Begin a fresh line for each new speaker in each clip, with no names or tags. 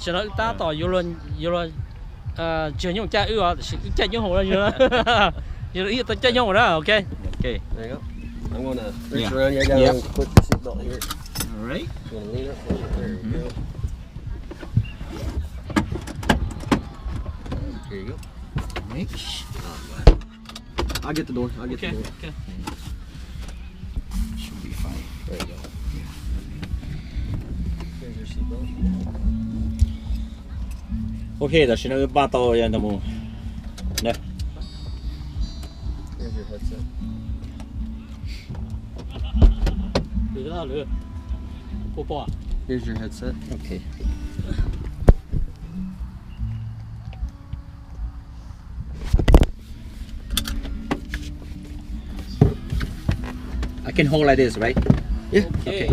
cho nó ta tỏ vô luôn chưa nhung cha ư cha nhung hồ ra vô là ít ta cha nhung đó ok.
There you go. I'm gonna reach around here. I gotta put the seatbelt here.
All right.
I'm gonna lean up for you. There you go. Here you go. I'll get the door. I'll get the door.
Okay.
Should be fine.
There you go. Here's your seatbelt.
Okay, đó là ba tàu yên tâm không? Đây.
Here's your headset.
Từ đó nữa. Bỏ.
Here's your headset.
Okay. I can hold like this, right?
Yeah.
Okay.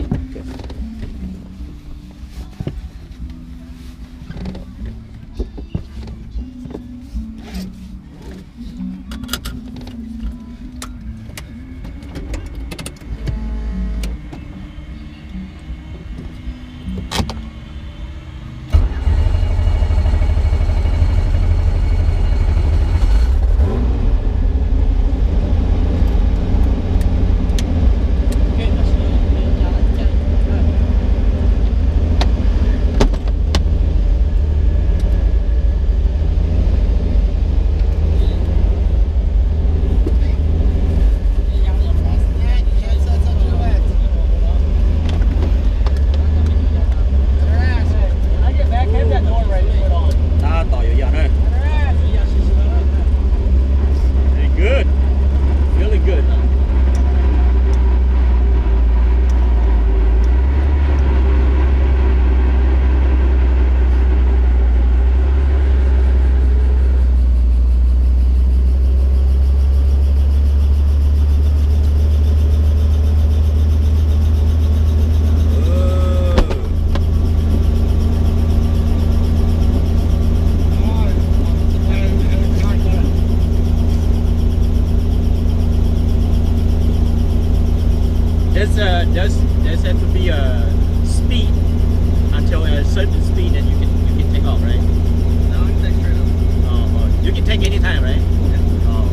There's have to be a speed until a certain speed, and you can take off, right?
No, I can take straight up.
Oh, you can take any time, right?
Yeah.
Oh.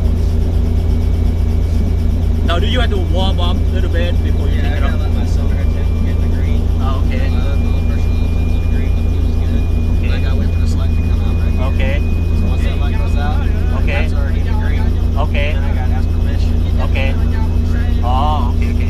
Now, do you have to warm up a little bit before you take it off?
Let my cylinder get the green.
Oh, okay.
The pressure levels into the green, the fuel's good.
Okay.
And I gotta wait for the light to come out right here.
Okay.
So once that light goes out,
Okay.
that's already in the green.
Okay.
Then I gotta ask permission.
Okay. Oh, okay, okay.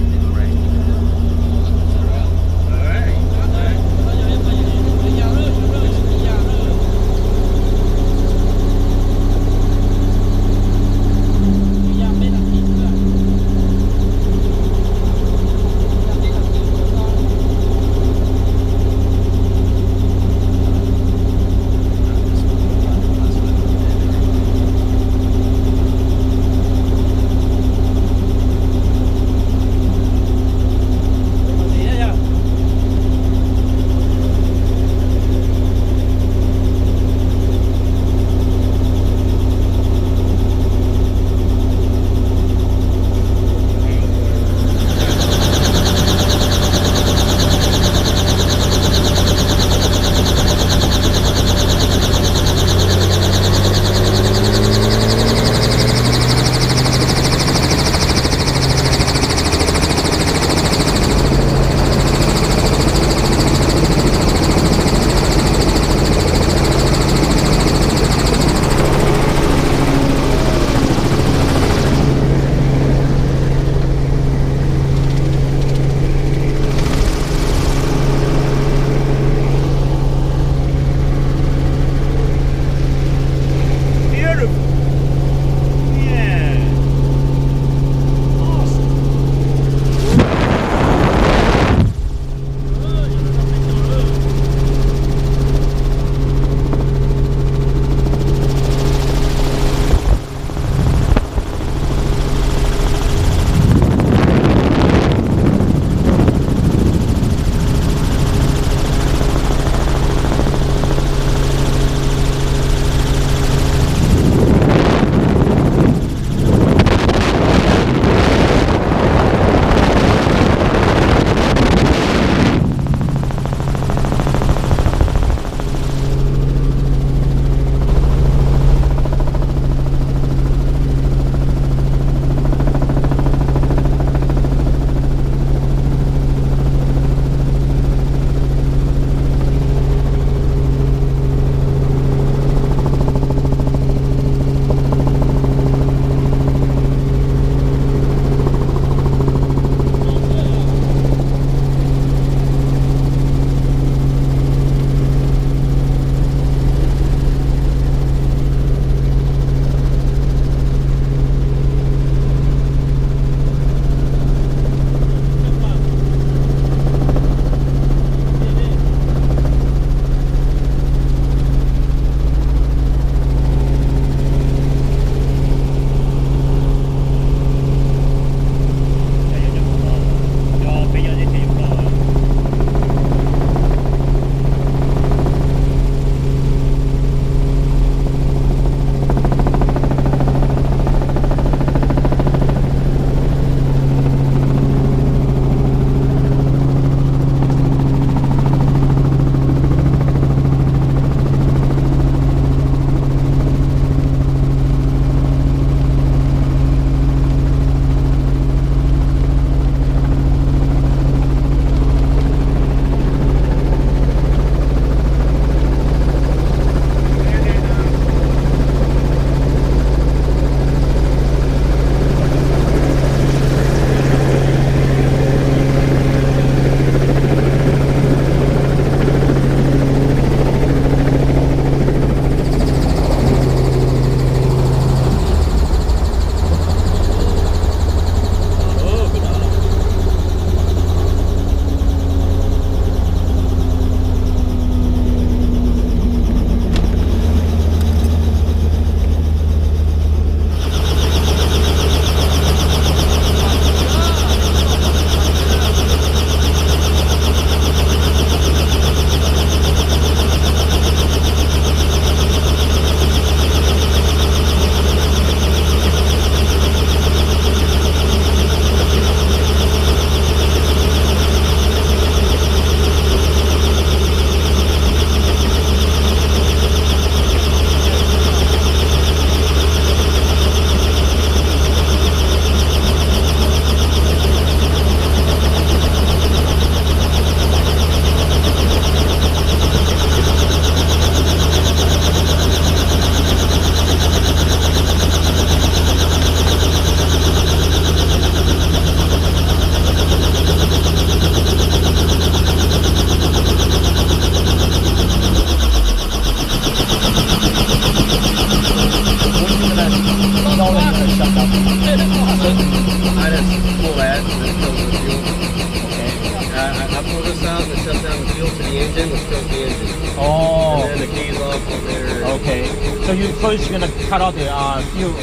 in was choke the engine.
Oh.
And then the keys off on there.
Okay. So you first gonna cut out the fuel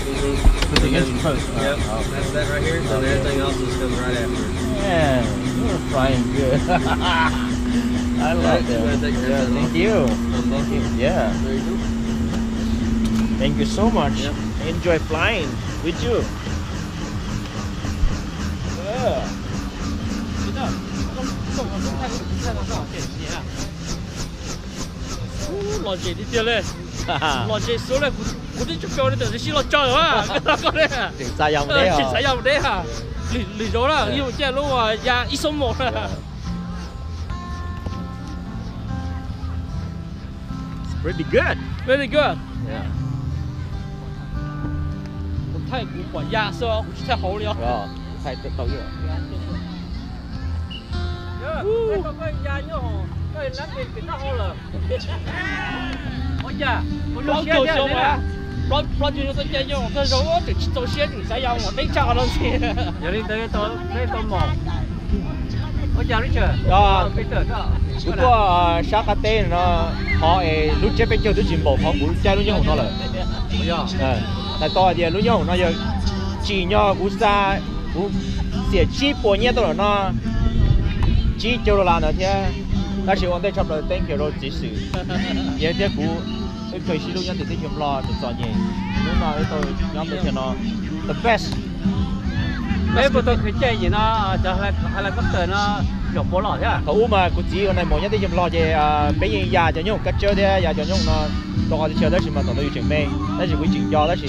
with the
And
engine
then-
first.
Yep, that's that right here. And everything else just comes right after.
Yeah, you're flying good. I like
You wanna
that.
take your
Yeah,
headset
thank
off?
you.
Unbuckle.
Yeah,
There you go.
thank you so much.
Yep.
Enjoy flying with you. Yeah.
老姐你掉嘞，老姐说嘞，我这就标的都是洗了脚啊，那个嘞，
Đừng xa dòng đấy
去
hả?
啥样的哈？你着了，因为这路啊呀一手毛了。
Pretty good.
Very good。
Yeah.
我太古管压是吧？我太好了。
Rồi, thay tự tao rồi.
那个压你好，那那边比较好了。我呀，我老狗熊啊，老就是说这样，这肉我就做些就这样，我没加了些。有的这都毛，我讲你去，
Rồi,
没得的。
lúc có Shakate nó họ lúc chế bên châu tôi chìm bộ họ muốn chơi lúc nhau nó là.
不要。
Tại to thì lúc nhau nó giờ chỉ nhau cú xa cú xỉa chi bộ nhé tôi là nó chi châu là nữa thế. Ta chỉ quan tâm chấp là thank you rồi chỉ sự. Vậy thế cú cái thời xí lúc nhau thì tôi chìm lo được cho nhỉ. Lúc nào tôi nhóm tôi nó the best.
Mấy bữa tôi khởi chơi gì nó, cho hay là cấp tờ nó dọc bỏ lọ thế à?
Cậu mà cú chỉ con này mỗi nhất thì chìm lo về bây giờ già cho nhung cách chơi thế già cho nhung nó đó thì chơi đó chỉ mà tao tôi chuyện mê, đó chỉ quy trình do đó chỉ.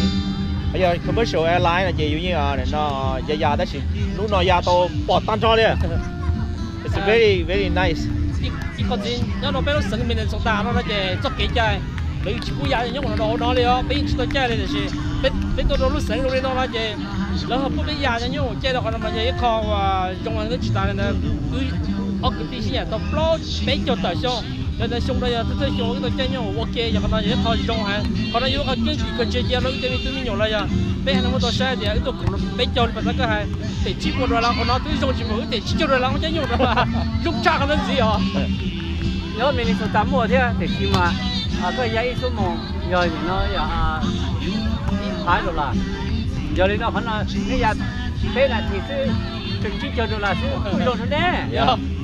Bây giờ commercial airline là gì như là nó già đó chỉ lúc nào già tao bỏ tan cho đi. It's very very nice.
一個錢，一路俾到省面嚟做大咯，那就捉幾隻，你去估下，因為我攞了，俾去到隻你就是，俾到到省嗰啲咯，那就，然後不俾廿人用，隻的話，那麼就一靠啊，中文都知道的，我嗰啲先人都不俾咗大箱，人哋送到呀，這箱嗰度隻用我嘅，有可能一靠用係，可能有個經濟個隻隻咯，對面對面用啦呀，俾人哋多些啲，呢度可能俾咗你把那個係。 để chỉ một rồi là còn nó tôi dùng chỉ một để chỉ cho rồi là không dùng được là dùng chắc hơn gì à? Nếu mình số 8 mùa thế để chỉ mà cái giấy số 1 rồi thì nó phải rồi là giờ thì nó phải là cái giờ bên là thì sẽ chừng chỉ cho rồi là sẽ quy luật đấy.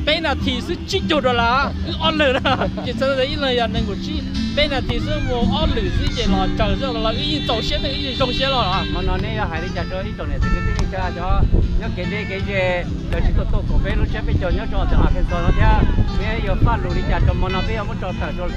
Bên là thì sẽ chỉ cho rồi là on lửa đó. Chỉ sau đấy là giờ nên của chỉ bên là thì sẽ mua on lửa gì là chờ rồi là cái gì走线的，一种线了啊。mà nó này hay đi chợ rồi, chỗ này thì cái gì cho nhớ cái gì rồi chỉ có cổ bên lúc trước bây giờ nhớ cho thằng cái số nó theo bây giờ phát lùi đi chợ cho mà nó bây giờ muốn cho thằng cho